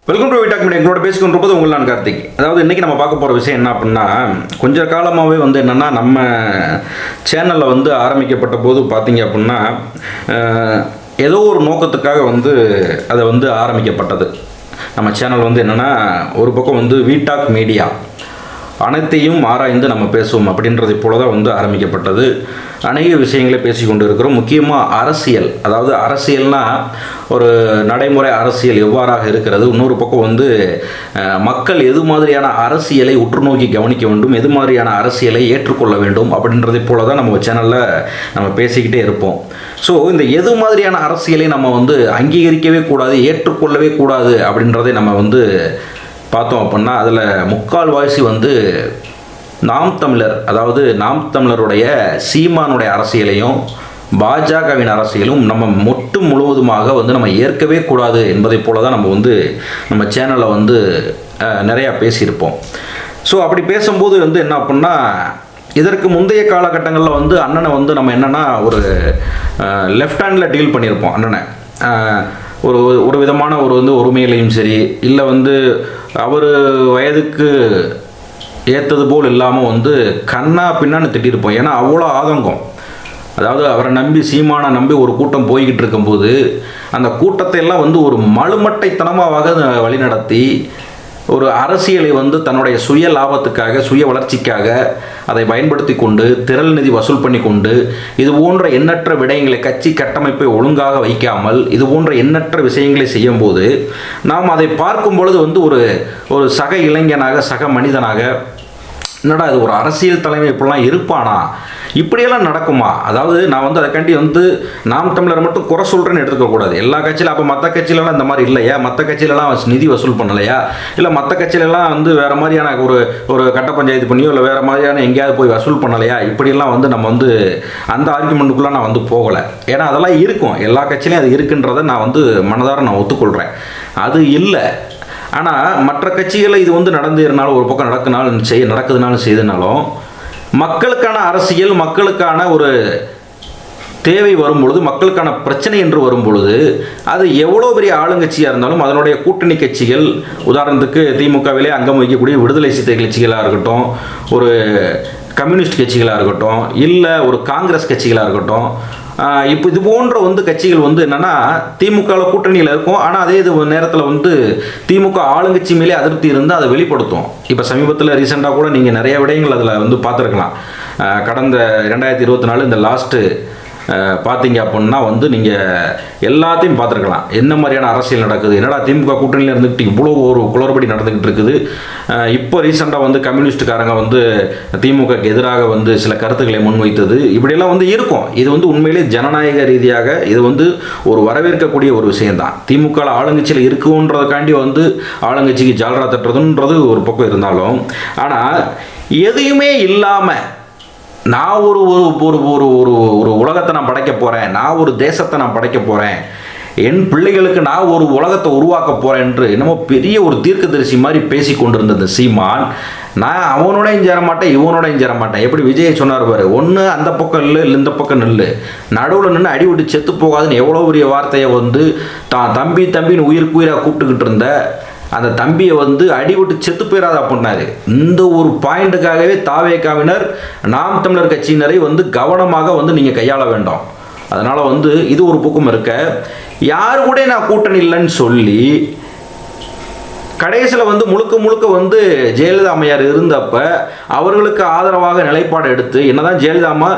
Welcome to விடாக் media. எங்களோட பேசிக்கொண்டிருப்பது உங்கள் நான் கார்த்திக். அதாவது இன்றைக்கி நம்ம பார்க்க போகிற விஷயம் என்ன அப்படின்னா, கொஞ்ச காலமாகவே என்னென்னா நம்ம சேனலில் ஆரம்பிக்கப்பட்ட போது பார்த்தீங்க அப்படின்னா ஏதோ ஒரு நோக்கத்துக்காக அதை ஆரம்பிக்கப்பட்டது. நம்ம சேனல் என்னென்னா ஒரு பக்கம் விடாக் மீடியா அனைத்தையும் ஆராய்ந்து நம்ம பேசுவோம் அப்படின்றது போல தான் ஆரம்பிக்கப்பட்டது. அநேக விஷயங்களை பேசி கொண்டு இருக்கிறோம். முக்கியமாக அரசியல், அதாவது அரசியல்னால் ஒரு நடைமுறை அரசியல் எவ்வாறாக இருக்கிறது, இன்னொரு பக்கம் மக்கள் எது மாதிரியான அரசியலை உற்று நோக்கி கவனிக்க வேண்டும், எது மாதிரியான அரசியலை ஏற்றுக்கொள்ள வேண்டும் அப்படின்றதை போல தான் நம்ம சேனலில் நம்ம பேசிக்கிட்டே இருப்போம். ஸோ இந்த எது மாதிரியான அரசியலை நம்ம அங்கீகரிக்கவே கூடாது, ஏற்றுக்கொள்ளவே கூடாது அப்படின்றதை நம்ம பார்த்தோம் அப்படின்னா, அதில் முக்கால்வாசி நாம் தமிழர், அதாவது நாம் தமிழருடைய சீமானுடைய அரசியலையும் பாஜகவின் அரசியலும் நம்ம முழுவதுமாக நம்ம ஏற்கவே கூடாது என்பதை போல தான் நம்ம சேனலில் நிறையா பேசியிருப்போம். ஸோ அப்படி பேசும்போது என்ன அப்படின்னா, இதற்கு முந்தைய காலகட்டங்களில் அண்ணனை நம்ம என்னென்னா ஒரு லெஃப்ட் ஹேண்டில் டீல் பண்ணியிருப்போம். அண்ணனை ஒரு விதமான உரிமையிலையும் சரி, இல்லை அவர் வயதுக்கு ஏற்றது போல் இல்லாமல் கண்ணா பின்னான்னு திட்டிருப்போம். ஏன்னா அவ்வளோ ஆதங்கம். அதாவது அவரை நம்பி, சீமானை நம்பி ஒரு கூட்டம் போய்கிட்டு இருக்கும்போது அந்த கூட்டத்தை எல்லாம் ஒரு மழுமட்டைத்தனமாக வழிநடத்தி ஒரு அரசியலை தன்னுடைய சுய லாபத்துக்காக, சுய வளர்ச்சிக்காக அதை பயன்படுத்தி கொண்டு திரள் நிதி வசூல் பண்ணி கொண்டு இது போன்ற எண்ணற்ற விடயங்களை, கட்சி கட்டமைப்பை ஒழுங்காக வைக்காமல் இது போன்ற எண்ணற்ற விஷயங்களை செய்யும்போது நாம் அதை பார்க்கும் பொழுது ஒரு சக இளைஞனாக, சக மனிதனாக, என்னடா இது ஒரு அரசியல் தலைமை இப்படிலாம் இருப்பானா, இப்படியெல்லாம் நடக்குமா? அதாவது நான் அதுக்காண்டி நாம் தமிழரை மட்டும் குறை சொல்கிறேன்னு எடுத்துக்கக்கூடாது. எல்லா கட்சியில், அப்போ மற்ற கட்சியிலலாம் இந்த மாதிரி இல்லையா, மற்ற கட்சியிலலாம் நிதி வசூல் பண்ணலையா, இல்லை மற்ற கட்சியிலலாம் வேறு மாதிரியான ஒரு கட்ட பஞ்சாயத்து பண்ணியோ இல்லை வேறு மாதிரியான எங்கேயாவது போய் வசூல் பண்ணலையா, இப்படியெல்லாம் நம்ம அந்த ஆர்குமெண்ட்டுக்குள்ளே நான் போகலை. ஏன்னா அதெல்லாம் இருக்கும், எல்லா கட்சியிலையும் அது இருக்குன்றதை நான் மனதார நான் ஒத்துக்கொள்கிறேன். அது இல்லை. ஆனால் மற்ற கட்சிகளை இது நடந்துனாலும், ஒரு பக்கம் நடக்குதுனாலும் செய்தனாலும், மக்களுக்கான அரசியல், மக்களுக்கான ஒரு தேவை வரும்பொழுது, மக்களுக்கான பிரச்சனை என்று வரும்பொழுது, அது எவ்வளோ பெரிய ஆளுங்கட்சியாக இருந்தாலும் அதனுடைய கூட்டணி கட்சிகள், உதாரணத்துக்கு திமுகவிலே அங்கம் வகிக்கக்கூடிய விடுதலை சிறுத்தை கட்சிகளாக இருக்கட்டும், ஒரு கம்யூனிஸ்ட் கட்சிகளாக இருக்கட்டும், இல்லை ஒரு காங்கிரஸ் கட்சிகளாக இருக்கட்டும், இப்போ இது போன்ற கட்சிகள் என்னென்னா திமுகவில் கூட்டணியில் இருக்கும். ஆனால் அதே இது நேரத்தில் திமுக ஆளுங்கட்சி மேலே அதிருப்தி இருந்தால் அதை வெளிப்படுத்தும். இப்போ சமீபத்தில் ரீசெண்டாக கூட நீங்கள் நிறைய விடயங்கள் அதில் பார்த்துருக்கலாம். கடந்த 2024 இந்த லாஸ்ட்டு பார்த்தீங்க அப்படின்னா நீங்கள் எல்லாத்தையும் பார்த்துருக்கலாம். என்ன மாதிரியான அரசியல் நடக்குது, என்னடா திமுக கூட்டணியில் இருந்துக்கிட்டு இவ்வளோ ஒரு குளறுபடி நடந்துக்கிட்டு இருக்குது. இப்போ ரீசெண்டாக கம்யூனிஸ்டுக்காரங்க திமுகக்கு எதிராக சில கருத்துக்களை முன்வைத்தது, இப்படியெல்லாம் இருக்கும். இது உண்மையிலே ஜனநாயக ரீதியாக இது ஒரு வரவேற்கக்கூடிய ஒரு விஷயம்தான். திமுக ஆளுங்கட்சியில் இருக்குன்றதுக்காண்டி ஆளுங்கட்சிக்கு ஜால்ரா தட்டுறதுன்றது ஒரு பக்கம் இருந்தாலும், ஆனால் எதையுமே இல்லாமல் நான் ஒரு ஒரு ஒரு ஒரு ஒரு உலகத்தை நான் படைக்க போகிறேன், நான் ஒரு தேசத்தை நான் படைக்க போகிறேன், என் பிள்ளைகளுக்கு நான் ஒரு உலகத்தை உருவாக்க போகிறேன் என்று என்னமோ பெரிய ஒரு தீர்க்கதரிசி மாதிரி பேசி கொண்டிருந்த இந்த சீமான், நான் அவனோடையும் சேரமாட்டேன், இவனோடையும் சேரமாட்டேன். எப்படி விஜய் சொன்னார் பாரு, ஒன்று அந்த பக்கம் இல்லை, இல்லை இந்த பக்கம் நில்லு, நடுவில் நின்று அடிவிட்டு செத்து போகாதுன்னு எவ்வளோ பெரிய வார்த்தையை தான் தம்பின்னு உயிராக கூப்பிட்டுக்கிட்டு இருந்த அந்த தம்பியை அடிவிட்டு செத்து போயிடாது அப்படின்னாரு. இந்த ஒரு பாயிண்ட்டுக்காகவே தாவேகாவினர், நாம் தமிழர் கட்சியினரை கவனமாக நீங்கள் கையாள வேண்டும். அதனால் இது ஒரு பக்கம் இருக்க, யாரு கூட நான் கூட்டணி இல்லைன்னு சொல்லி கடைசியில் முழுக்க ஜெயலலிதா அம்மையார் இருந்தப்ப அவர்களுக்கு ஆதரவாக நிலைப்பாடு எடுத்து, என்னதான் ஜெயலலிதா அம்மா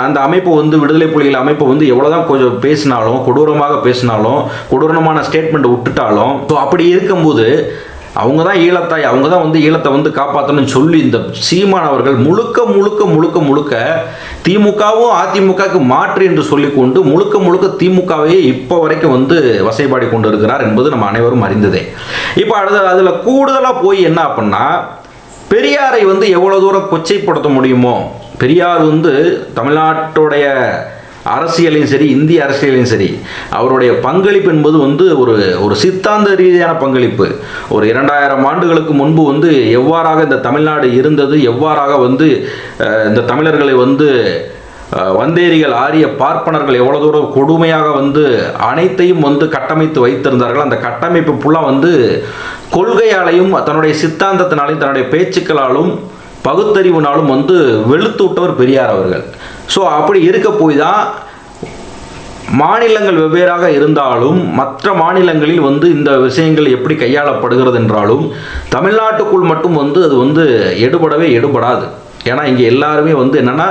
அந்த அமைப்பு விடுதலை புலிகள் அமைப்பு எவ்வளோதான் கொஞ்சம் பேசினாலும், கொடூரமாக பேசினாலும், கொடூரமான ஸ்டேட்மெண்ட் விட்டுட்டாலும், ஸோ அப்படி இருக்கும்போது அவங்க தான் ஈழத்தாய், அவங்க தான் ஈழத்தை காப்பாற்றணும்னு சொல்லி இந்த சீமான் அவர்கள் முழுக்க திமுகவும் அதிமுகவுக்கு மாற்று என்று சொல்லிக்கொண்டு முழுக்க திமுகவையே இப்போ வரைக்கும் வசைபாடி கொண்டு இருக்கிறார் என்பது நம்ம அனைவரும் அறிந்ததே. இப்போ அதில் கூடுதலாக போய் என்ன அப்படின்னா, பெரியாரை எவ்வளோ தூரம் கொச்சைப்படுத்த முடியுமோ, பெரியார் தமிழ்நாட்டுடைய அரசியலையும் சரி, இந்திய அரசியலையும் சரி, அவருடைய பங்களிப்பு என்பது ஒரு சித்தாந்த ரீதியான பங்களிப்பு. ஒரு 2000 ஆண்டுகளுக்கு முன்பு எவ்வாறாக இந்த தமிழ்நாடு இருந்தது, எவ்வாறாக இந்த தமிழர்களை வந்தேரிகள் ஆரிய பார்ப்பனர்கள் எவ்வளோ தூரம் கொடுமையாக வந்து அனைத்தையும் வந்து கட்டமைத்து வைத்திருந்தார்கள். அந்த கட்டமைப்பு ஃபுல்லாக வந்து கொள்கையாலையும் தன்னுடைய சித்தாந்தத்தினாலையும் தன்னுடைய பேச்சுக்களாலும் பகுத்தறிவுனாலும் வந்து வெளுத்து விட்டவர் பெரியார் அவர்கள். ஸோ அப்படி இருக்க போய் தான் மாநிலங்கள் வெவ்வேறாக இருந்தாலும் மற்ற மாநிலங்களில் வந்து இந்த விஷயங்கள் எப்படி கையாளப்படுகிறது என்றாலும் தமிழ்நாட்டுக்குள் மட்டும் வந்து அது வந்து எடுபடாது. ஏன்னா இங்கே எல்லாருமே வந்து என்னென்னா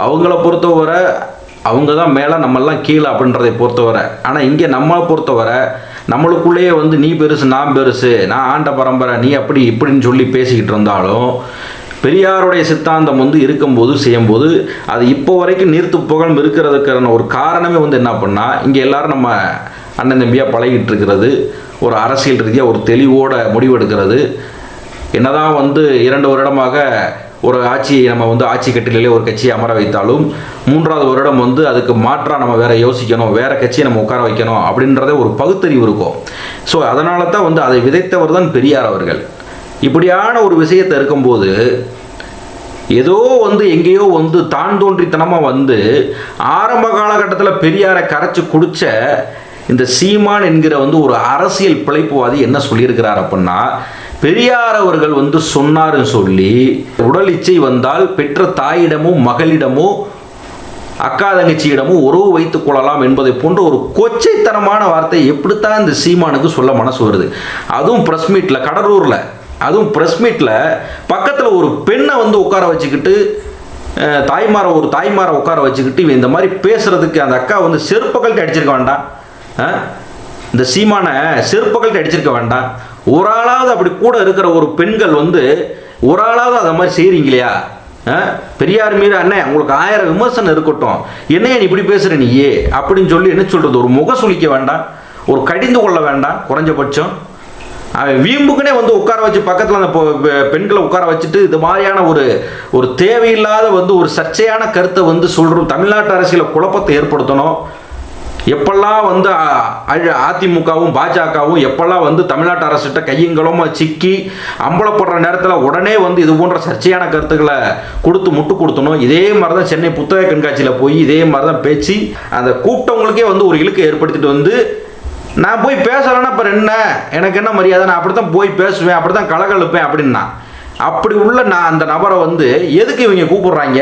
அவங்கள பொறுத்தவரை அவங்க தான் மேலே நம்மெல்லாம் கீழே அப்படின்றதை பொறுத்தவரை. ஆனால் இங்கே நம்மளை பொறுத்தவரை நம்மளுக்குள்ளேயே வந்து நீ பெருசு நான் பெருசு நான் ஆண்ட பரம்பரை நீ அப்படி இப்படின்னு சொல்லி பேசிக்கிட்டு இருந்தாலும் பெரியாருடைய சித்தாந்தம் வந்து இருக்கும்போது செய்யும்போது அது இப்போ வரைக்கும் நீர்த்து புகழும் இருக்கிறதுக்கான ஒரு காரணமே வந்து என்ன பண்ணால் இங்கே எல்லோரும் நம்ம அண்ணன் தம்பியாக பழகிட்டு இருக்கிறது, ஒரு அரசியல் ரீதியாக ஒரு தெளிவோட முடிவெடுக்கிறது. என்னதான் வந்து 2 வருடமாக ஒரு ஆட்சியை நம்ம வந்து ஆட்சி கட்டிலே ஒரு கட்சியை அமர வைத்தாலும் 3வது வருடம் வந்து அதுக்கு மாற்றாக நம்ம வேறு யோசிக்கணும், வேறு கட்சியை நம்ம உட்கார வைக்கணும் அப்படின்றத ஒரு பகுத்தறிவு இருக்கும். ஸோ அதனால தான் வந்து அதை விதைத்தவர் தான் பெரியார் அவர்கள். இப்படியான ஒரு விஷயத்தை இருக்கும்போது ஏதோ வந்து எங்கேயோ வந்து தான் தோன்றித்தனமாக வந்து ஆரம்ப காலகட்டத்தில் பெரியாரை கரைச்சி குடித்த இந்த சீமான் என்கிற வந்து ஒரு அரசியல் பிழைப்புவாதி என்ன சொல்லியிருக்கிறார் அப்படின்னா, பெரியார் அவர்கள் வந்து சொன்னாருன்னு சொல்லி உடல் இச்சை வந்தால் பெற்ற தாயிடமோ மகளிடமோ அக்கா தங்கச்சியிடமும் உறவு வைத்துக் கொள்ளலாம் என்பதை போன்ற ஒரு கொச்சைத்தனமான வார்த்தை எப்படித்தான் இந்த சீமானுக்கு சொல்ல மனசு வருது? அதுவும் ப்ரெஸ் மீட்டில், கடலூரில், அதுவும் ப்ரெஸ் மீட்டில் பக்கத்தில் ஒரு பெண்ணை வந்து உட்கார வச்சுக்கிட்டு ஒரு தாய்மாரை உட்கார வச்சுக்கிட்டு இவன் இந்த மாதிரி பேசுகிறதுக்கு அந்த அக்கா வந்து செருப்புகள்கிட்ட அடிச்சிருக்க வேண்டாம்? இந்த சீமானை செருப்புகள்கிட்ட அடிச்சிருக்க வேண்டாம்? ஒரு ஆளாவது அப்படி கூட இருக்கிற ஒரு பெண்கள் வந்து ஒரு ஆளாவது அதை மாதிரி செய்கிறீங்களையா? பெரியார் மீது அண்ணன் உங்களுக்கு 1000 விமர்சனம் இருக்கட்டும், என்னைய நீ இப்படி பேசுகிற நீயே அப்படின்னு சொல்லி என்ன சொல்கிறது, ஒரு முக சுளிக்க வேண்டாம், ஒரு கடிந்து கொள்ள வேண்டாம்? குறைஞ்சபட்சம் அவன் வீம்புக்குனே வந்து உட்கார வச்சு பக்கத்தில் அந்த பெண்களை உட்கார வச்சுட்டு இது மாதிரியான ஒரு தேவையில்லாத வந்து ஒரு சர்ச்சையான கருத்தை வந்து சொல்கிறோம். தமிழ்நாட்டு அரசியலில் குழப்பத்தை ஏற்படுத்தணும். எப்பெல்லாம் வந்து அதிமுகவும் பாஜகவும் எப்பெல்லாம் வந்து தமிழ்நாட்டு அரசுகிட்ட கையங்களும் சிக்கி அம்பலப்படுற நேரத்தில் உடனே வந்து இது போன்ற சர்ச்சையான கருத்துக்களை முட்டு கொடுத்தணும். இதே மாதிரி தான் சென்னை புத்தக கண்காட்சியில் போய் இதே மாதிரி தான் பேச்சு அந்த கூப்பிட்டவங்களுக்கே வந்து ஒரு இழுக்கை ஏற்படுத்திட்டு வந்து நான் போய் பேசலைன்னா அப்புறம் என்ன, எனக்கு என்ன மரியாதை, நான் அப்படி தான் போய் பேசுவேன், அப்படி தான் கலகலப்பேன் அப்படின்னா, அப்படி உள்ள நான் அந்த நபரை வந்து எதுக்கு இவங்க கூப்பிடுறாங்க?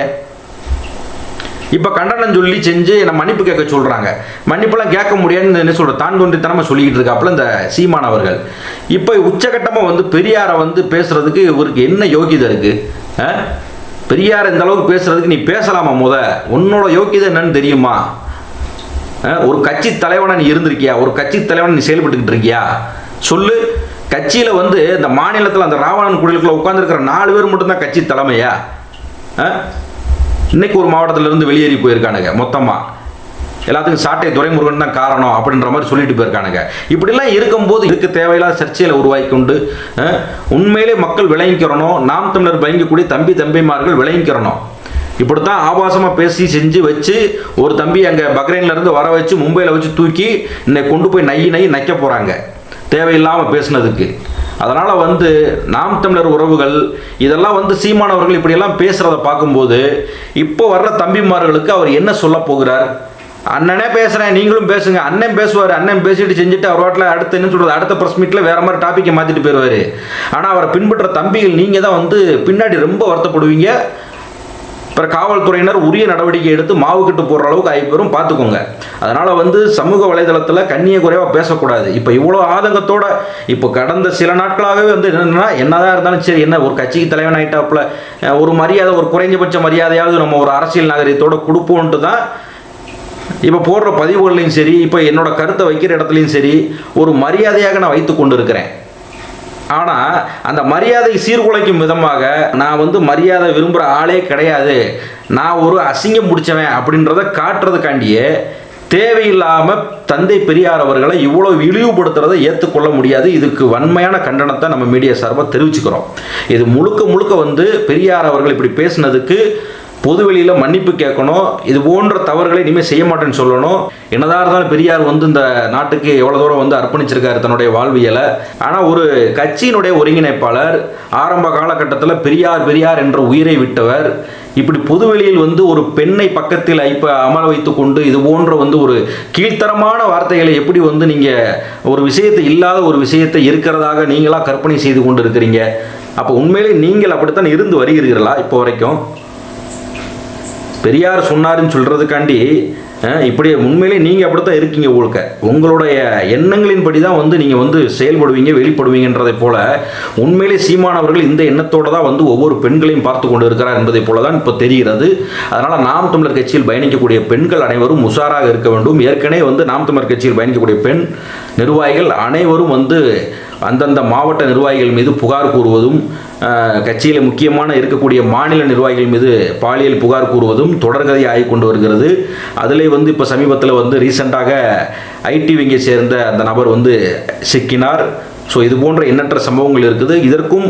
இப்போ கண்டனம் சொல்லி செஞ்சு நம்ம மன்னிப்பு கேட்க சொல்கிறாங்க. மன்னிப்பெல்லாம் கேட்க முடியாதுன்னு என்ன சொல்கிற தான் தோன்றித்தனமாக சொல்லிக்கிட்டு இருக்காப்புல இந்த சீமான் அவர்கள். இப்போ உச்சகட்டமாக வந்து பெரியாரை வந்து பேசுகிறதுக்கு இவருக்கு என்ன யோகியதை இருக்குது? பெரியார் இந்த அளவுக்கு பேசுகிறதுக்கு நீ பேசலாமா? உன்னோட யோகியதை என்னன்னு தெரியுமா? ஒரு கட்சி தலைவனை நீ இருந்திருக்கியா? ஒரு கட்சி தலைவனை நீ செயல்பட்டுக்கிட்டு இருக்கியா? சொல்லு. கட்சியில் வந்து இந்த மாநிலத்தில் அந்த ராவணன் குடிலுக்குள்ள உட்காந்துருக்கிற 4 பேர் மட்டும்தான் கட்சி தலைமையா? இன்னைக்கு ஒரு மாவட்டத்திலிருந்து வெளியேறி போயிருக்கானுங்க மொத்தமாக. எல்லாத்துக்கும் சாட்டை துரைமுருகன் தான் காரணம் அப்படின்ற மாதிரி சொல்லிட்டு போயிருக்கானுங்க. இப்படிலாம் இருக்கும்போது இதுக்கு தேவையில்லாத சர்ச்சையில் உருவாக்கி கொண்டு உண்மையிலே மக்கள் விளங்கிக்கிறணும். நாம் தமிழர் பயங்கக்கூடிய தம்பிமார்கள் விளங்கிக்கிறணும். இப்படித்தான் ஆபாசமாக பேசி செஞ்சு வச்சு ஒரு தம்பி அங்கே பக்ரைன்லேருந்து வர வச்சு மும்பையில் வச்சு தூக்கி இன்னைக்கு கொண்டு போய் நைக்க போகிறாங்க தேவையில்லாமல் பேசுனதுக்கு. அதனால் வந்து நாம் தமிழர் உறவுகள் இதெல்லாம் வந்து சீமானவர்கள் இப்படியெல்லாம் பேசுகிறத பார்க்கும்போது இப்போ வர்ற தம்பிமார்களுக்கு அவர் என்ன சொல்ல போகிறார்? அண்ணனே பேசுகிறேன், நீங்களும் பேசுங்க. அண்ணன் பேசுவார், அண்ணன் பேசிட்டு செஞ்சுட்டு அவர் வாட்டில் அடுத்து என்ன சொல்கிறது, அடுத்த ப்ரெஸ் மீட்டில் வேறு மாதிரி டாப்பிக்கை மாற்றிட்டு போயிடுவார். ஆனால் அவரை பின்பற்ற தம்பிகள் நீங்கள் தான் வந்து பின்னாடி ரொம்ப வருத்தப்படுவீங்க. அப்புறம் காவல்துறையினர் உரிய நடவடிக்கை எடுத்து மாவு கட்டு போடுற அளவுக்கு ஆகிப்பெறும், பார்த்துக்கோங்க. அதனால் வந்து சமூக வலைதளத்தில் கண்ணிய குறைவாக பேசக்கூடாது. இப்போ இவ்வளோ ஆதங்கத்தோட இப்போ கடந்த சில நாட்களாகவே வந்து என்னதான் இருந்தாலும் சரி, என்ன ஒரு கட்சிக்கு தலைவன் ஆகிட்டாப்புல ஒரு மரியாதை, ஒரு குறைஞ்சபட்ச மரியாதையாவது நம்ம ஒரு அரசியல் நாகரிகத்தோடு கொடுப்போன்ட்டு தான் இப்போ போடுற பதிவுகள்லையும் சரி, இப்போ என்னோட கருத்தை வைக்கிற இடத்துலையும் சரி ஒரு மரியாதையாக நான் வைத்து கொண்டு இருக்கிறேன். ஆனால் அந்த மரியாதை சீர்குலைக்கும் விதமாக நான் வந்து மரியாதை விரும்புகிற ஆளே கிடையாது, நான் ஒரு அசிங்கம் பிடிச்சவன் அப்படின்றத காட்டுறதுக்காண்டியே தேவையில்லாமல் தந்தை பெரியார் அவர்களை இவ்வளோ இழிவுபடுத்துறதை ஏற்றுக்கொள்ள முடியாது. இதுக்கு வன்மையான கண்டனத்தை நம்ம மீடியா சார்பாக தெரிவிச்சுக்கிறோம். இது முழுக்க வந்து பெரியார் அவர்கள் இப்படி பேசினதுக்கு பொதுவெளியில் மன்னிப்பு கேட்கணும். இது போன்ற தவறுகளை இனிமேல் செய்ய மாட்டேன்னு சொல்லணும். என்னதான் இருந்தாலும் பெரியார் வந்து இந்த நாட்டுக்கு எவ்வளோ தூரம் வந்து அர்ப்பணிச்சிருக்காரு தன்னுடைய வாழ்வியலை. ஆனால் ஒரு கட்சியினுடைய ஒருங்கிணைப்பாளர், ஆரம்ப காலகட்டத்தில் பெரியார் என்ற உயிரை விட்டவர், இப்படி பொதுவெளியில் வந்து ஒரு பெண்ணை பக்கத்தில் அமர வைத்து கொண்டு இது போன்ற வந்து ஒரு கீழ்த்தரமான வார்த்தைகளை எப்படி வந்து நீங்கள் ஒரு விஷயத்தை இல்லாத ஒரு விஷயத்தை இருக்கிறதாக நீங்களாக கற்பனை செய்து கொண்டு இருக்கிறீங்க? அப்போ உண்மையிலே நீங்கள் அப்படித்தான் இருந்து வருகிறீர்களா இப்போ வரைக்கும்? பெரியார் சொன்னாருன்னு சொல்கிறதுக்காண்டி இப்படி உண்மையிலே நீங்கள் அப்படித்தான் இருக்கீங்க. உங்களுடைய எண்ணங்களின்படி தான் வந்து நீங்கள் வந்து செயல்படுவீங்க, வெளிப்படுவீங்கன்றதை போல உண்மையிலே சீமானவர்கள் இந்த எண்ணத்தோடு தான் வந்து ஒவ்வொரு பெண்களையும் பார்த்து கொண்டு இருக்கிறார் என்பதை போல தான் இப்போ தெரிகிறது. அதனால் நாம் தமிழர் கட்சியில் பயணிக்கக்கூடிய பெண்கள் அனைவரும் உஷாராக இருக்க வேண்டும். ஏற்கனவே வந்து நாம் தமிழர் கட்சியில் பயணிக்கக்கூடிய பெண் நிர்வாகிகள் அனைவரும் வந்து அந்தந்த மாவட்ட நிர்வாகிகள் மீது புகார் கூறுவதும், கட்சியில் முக்கியமான இருக்கக்கூடிய மாநில நிர்வாகிகள் மீது பாலியல் புகார் கூறுவதும் தொடர்கதை ஆகி கொண்டு வருகிறது. அதில் வந்து இப்போ சமீபத்தில் வந்து ரீசெண்டாக ஐடி விங்கை சேர்ந்த அந்த நபர் வந்து சிக்கினார். ஸோ இது போன்ற எண்ணற்ற சம்பவங்கள் இருக்குது. இதற்கும்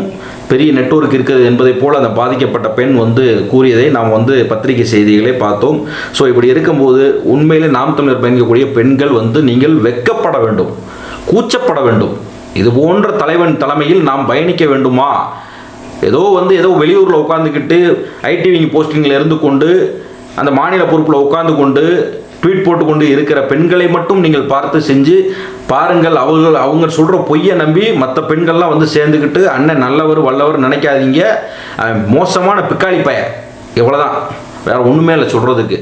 பெரிய நெட்வொர்க் இருக்குது என்பதை போல் அந்த பாதிக்கப்பட்ட பெண் வந்து கூறியதை நாம் வந்து பத்திரிகை செய்திகளை பார்த்தோம். ஸோ இப்படி இருக்கும்போது உண்மையிலே நாம் தமிழர் பயணிக்கக்கூடிய பெண்கள் வந்து நீங்கள் வெட்கப்பட வேண்டும், கூச்சப்பட வேண்டும். இது போன்ற தலைவன் தலைமையில் நாம் பயணிக்க வேண்டுமா? ஏதோ வெளியூரில் உட்காந்துக்கிட்டு ஐடி விங் போஸ்டிங்கில் இருந்து கொண்டு அந்த மாநில பொறுப்பில் உட்கார்ந்து கொண்டு ட்வீட் போட்டுக்கொண்டு இருக்கிற பெண்களை மட்டும் நீங்கள் பார்த்து செஞ்சு பாருங்கள். அவங்க சொல்கிற பொய்யை நம்பி மற்ற பெண்கள்லாம் வந்து சேர்ந்துக்கிட்டு அண்ணன் நல்லவர் வல்லவர் நினைக்காதீங்க. மோசமான பிக்காளி பையன், இவ்வளோதான், வேறு ஒன்றுமே இல்லை சொல்கிறதுக்கு.